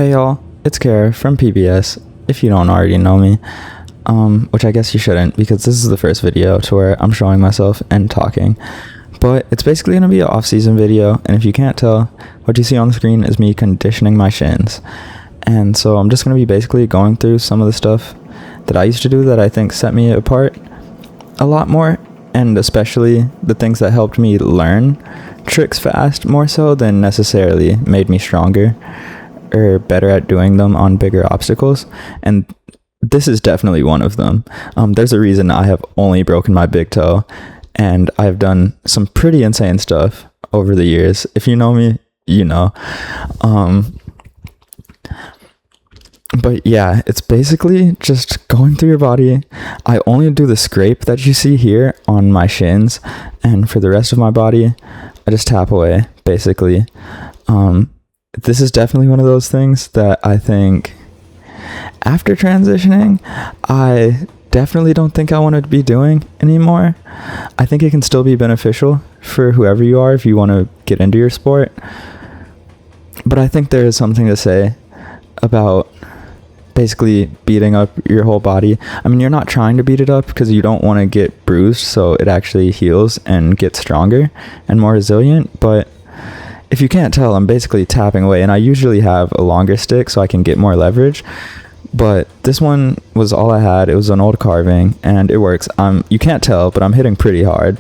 Hey y'all, it's Kara from PBS, if you don't already know me, which I guess you shouldn't because this is the first video to where I'm showing myself and talking, but it's basically going to be an off-season video, and if you can't tell, what you see on the screen is me conditioning my shins, and so I'm just going to be basically going through some of the stuff that I used to do that I think set me apart a lot more, and especially the things that helped me learn tricks fast more so than necessarily made me stronger or better at doing them on bigger obstacles, and this is definitely one of them. There's a reason I have only broken my big toe, and I've done some pretty insane stuff over the years. If you know me, you know. But yeah, it's basically just going through your body. I only do the scrape that you see here on my shins, and for the rest of my body, I just tap away, basically. This is definitely one of those things that I think after transitioning, I definitely don't think I want to be doing anymore. I think it can still be beneficial for whoever you are if you want to get into your sport. But I think there is something to say about basically beating up your whole body. I mean, you're not trying to beat it up because you don't want to get bruised, so it actually heals and gets stronger and more resilient, but if you can't tell, I'm basically tapping away, and I usually have a longer stick so I can get more leverage, but this one was all I had. It was an old carving, and it works. You can't tell, but I'm hitting pretty hard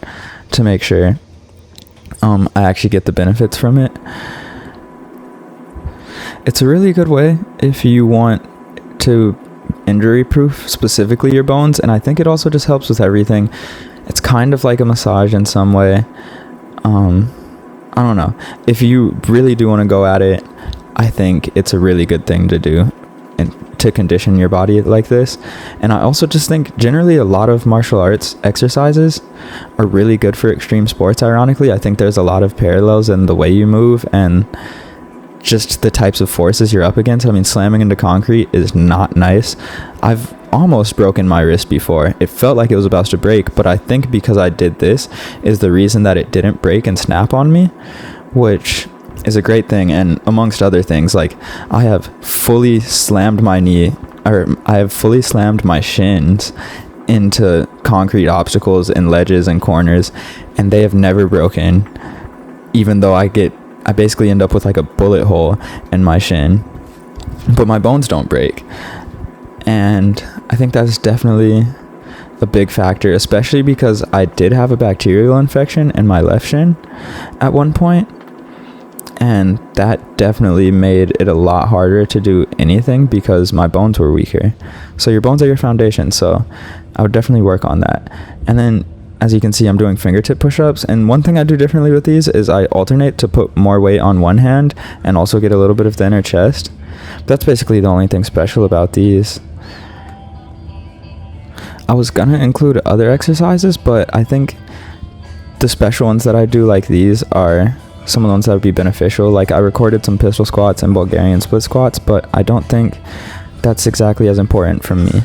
to make sure I actually get the benefits from it. It's a really good way if you want to injury-proof specifically your bones, and I think it also just helps with everything. It's kind of like a massage in some way. I don't know. If you really do want to go at it, I think it's a really good thing to do and to condition your body like this. And I also just think generally a lot of martial arts exercises are really good for extreme sports. Ironically, I think there's a lot of parallels in the way you move and just the types of forces you're up against. I mean, slamming into concrete is not nice. I've almost broken my wrist before. It felt like it was about to break, but I think because I did this is the reason that it didn't break and snap on me, which is a great thing. And amongst other things, like I have fully slammed my shins into concrete obstacles and ledges and corners, and they have never broken, even though I basically end up with like a bullet hole in my shin, but my bones don't break. And I think that's definitely a big factor, especially because I did have a bacterial infection in my left shin at one point, and that definitely made it a lot harder to do anything because my bones were weaker. So your bones are your foundation, so I would definitely work on that. And then as you can see, I'm doing fingertip push-ups, and one thing I do differently with these is I alternate to put more weight on one hand and also get a little bit of the inner chest. That's basically the only thing special about these. I was gonna include other exercises, but I think the special ones that I do like these are some of the ones that would be beneficial. Like I recorded some pistol squats and Bulgarian split squats, but I don't think that's exactly as important for me.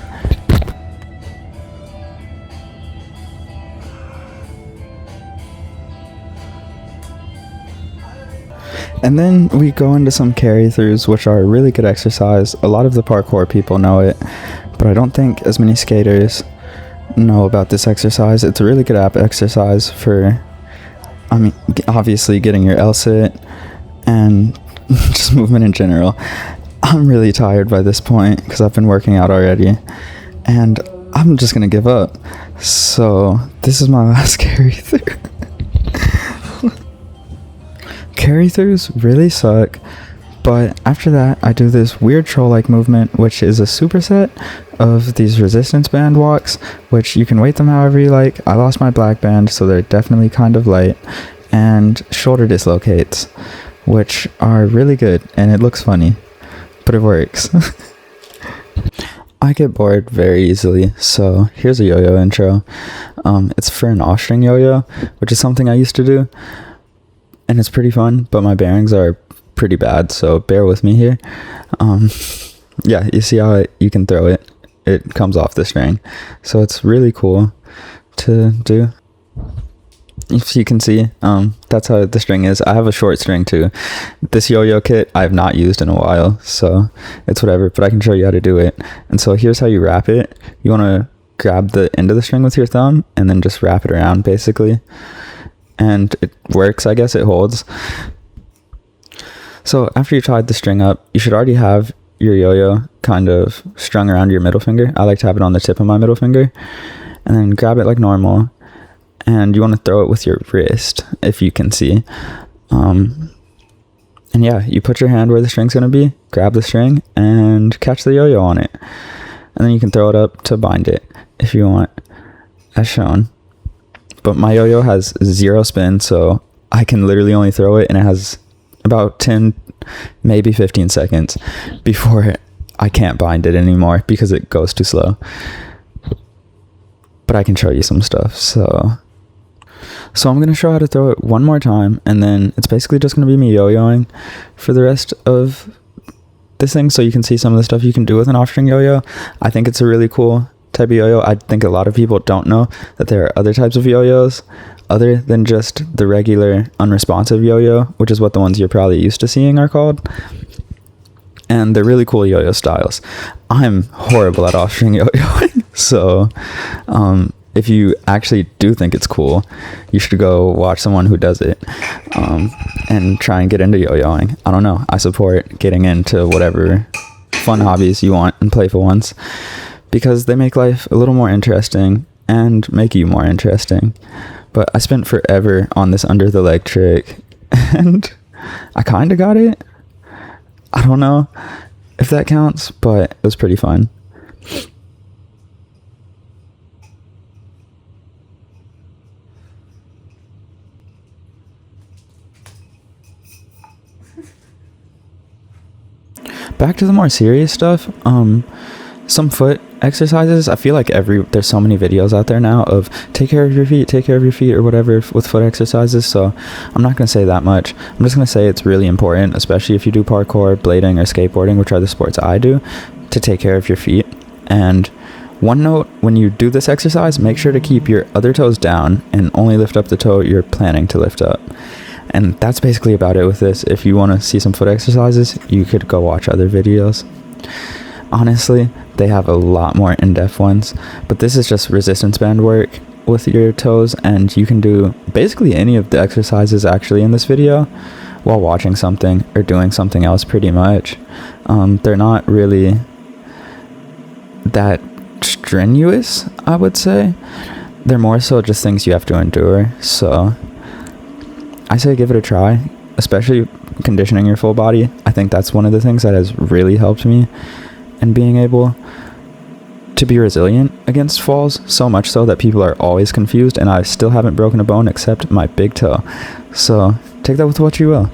And then we go into some carry-throughs, which are a really good exercise. A lot of the parkour people know it, but I don't think as many skaters know about this exercise. It's a really good exercise for, I mean, obviously getting your L-sit and just movement in general. I'm really tired by this point because I've been working out already, and I'm just gonna give up. So this is my last carry-through. Carry-throughs really suck, but after that I do this weird troll-like movement, which is a superset of these resistance band walks, which you can weight them however you like. I lost my black band, so they're definitely kind of light, and shoulder dislocates, which are really good, and it looks funny, but it works. I get bored very easily, so here's a yo-yo intro. It's for an Offstring yo-yo, which is something I used to do, and it's pretty fun, but my bearings are pretty bad, so bear with me here. Yeah, you see how you can throw it. It comes off the string, so it's really cool to do. if you can see, that's how the string is. I have a short string too. This yo-yo kit I have not used in a while, so it's whatever, but I can show you how to do it. And so here's how you wrap it. You want to grab the end of the string with your thumb and then just wrap it around basically. And it works, I guess. It holds. So after you tied the string up, you should already have your yo-yo kind of strung around your middle finger. I like to have it on the tip of my middle finger. And then grab it like normal. And you want to throw it with your wrist, if you can see. And yeah, you put your hand where the string's going to be, grab the string, and catch the yo-yo on it. And then you can throw it up to bind it, if you want, as shown. But my yo-yo has 0 spin, so I can literally only throw it, and it has about 10, maybe 15 seconds before I can't bind it anymore because it goes too slow. But I can show you some stuff, so I'm going to show how to throw it one more time, and then it's basically just going to be me yo-yoing for the rest of this thing, so you can see some of the stuff you can do with an off-string yo-yo. I think it's a really cool type of yo-yo. I think a lot of people don't know that there are other types of yo-yos other than just the regular unresponsive yo-yo, which is what the ones you're probably used to seeing are called. And they're really cool yo-yo styles. I'm horrible at off-string yo-yoing, so if you actually do think it's cool, you should go watch someone who does it, and try and get into yo-yoing. I don't know. I support getting into whatever fun hobbies you want and playful ones, because they make life a little more interesting and make you more interesting. But I spent forever on this under the leg trick, and I kind of got it. I don't know if that counts, but it was pretty fun. Back to the more serious stuff, some foot exercises. I feel like there's so many videos out there now of take care of your feet or whatever with foot exercises, so I'm not going to say that much. I'm just going to say it's really important, especially if you do parkour, blading, or skateboarding, which are the sports I do, to take care of your feet. And one note, when you do this exercise, make sure to keep your other toes down and only lift up the toe you're planning to lift up. And that's basically about it with this. If you want to see some foot exercises, you could go watch other videos. Honestly, they have a lot more in-depth ones, but this is just resistance band work with your toes, and you can do basically any of the exercises actually in this video while watching something or doing something else pretty much. They're not really that strenuous, I would say. They're more so just things you have to endure, so I say give it a try, especially conditioning your full body. I think that's one of the things that has really helped me in being able to be resilient against falls, so much so that people are always confused, and I still haven't broken a bone except my big toe. So take that with what you will.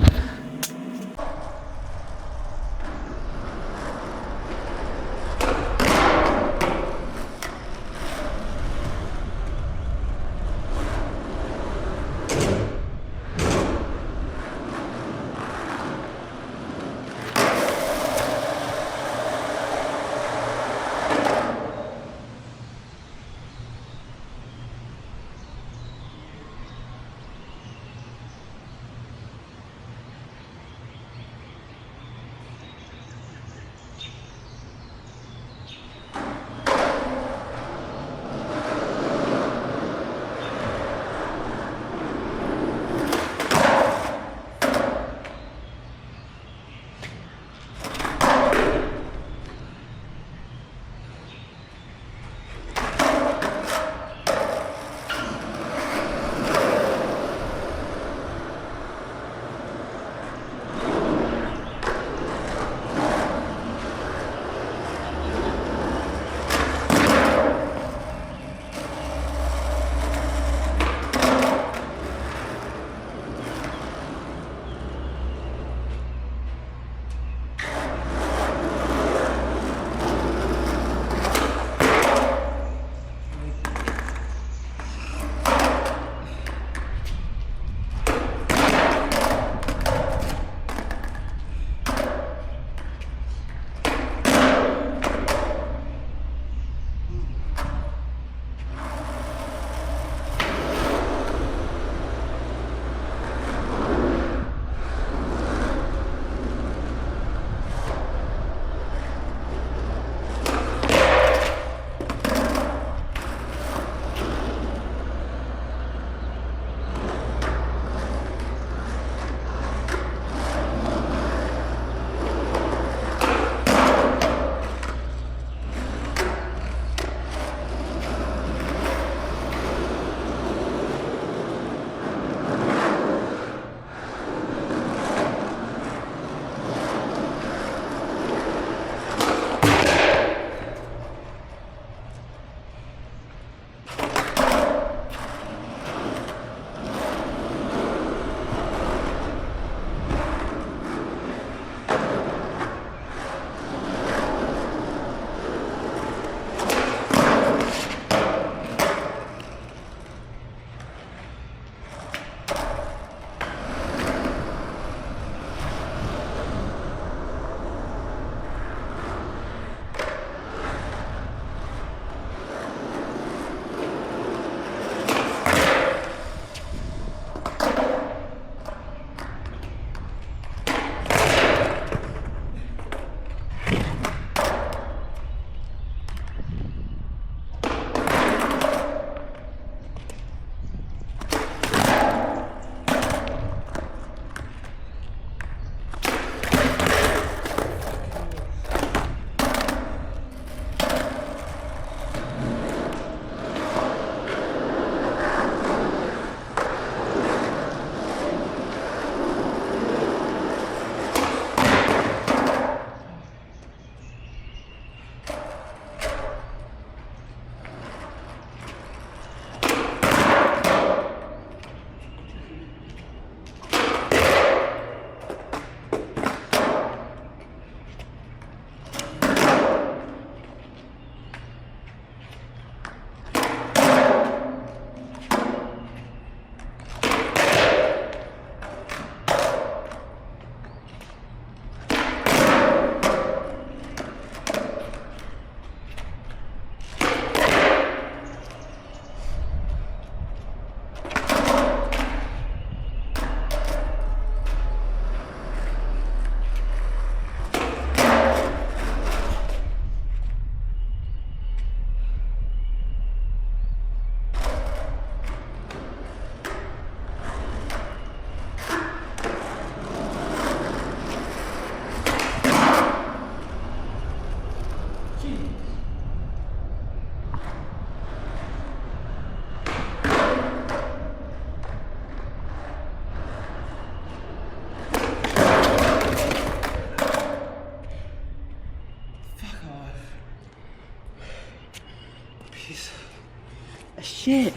shit.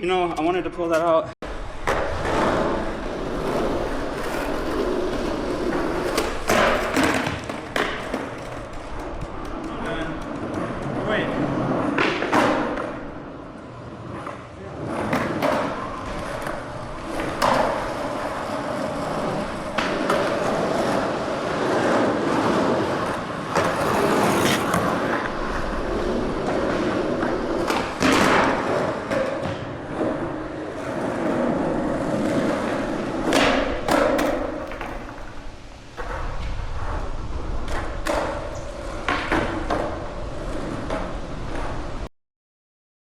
You know, I wanted to pull that out.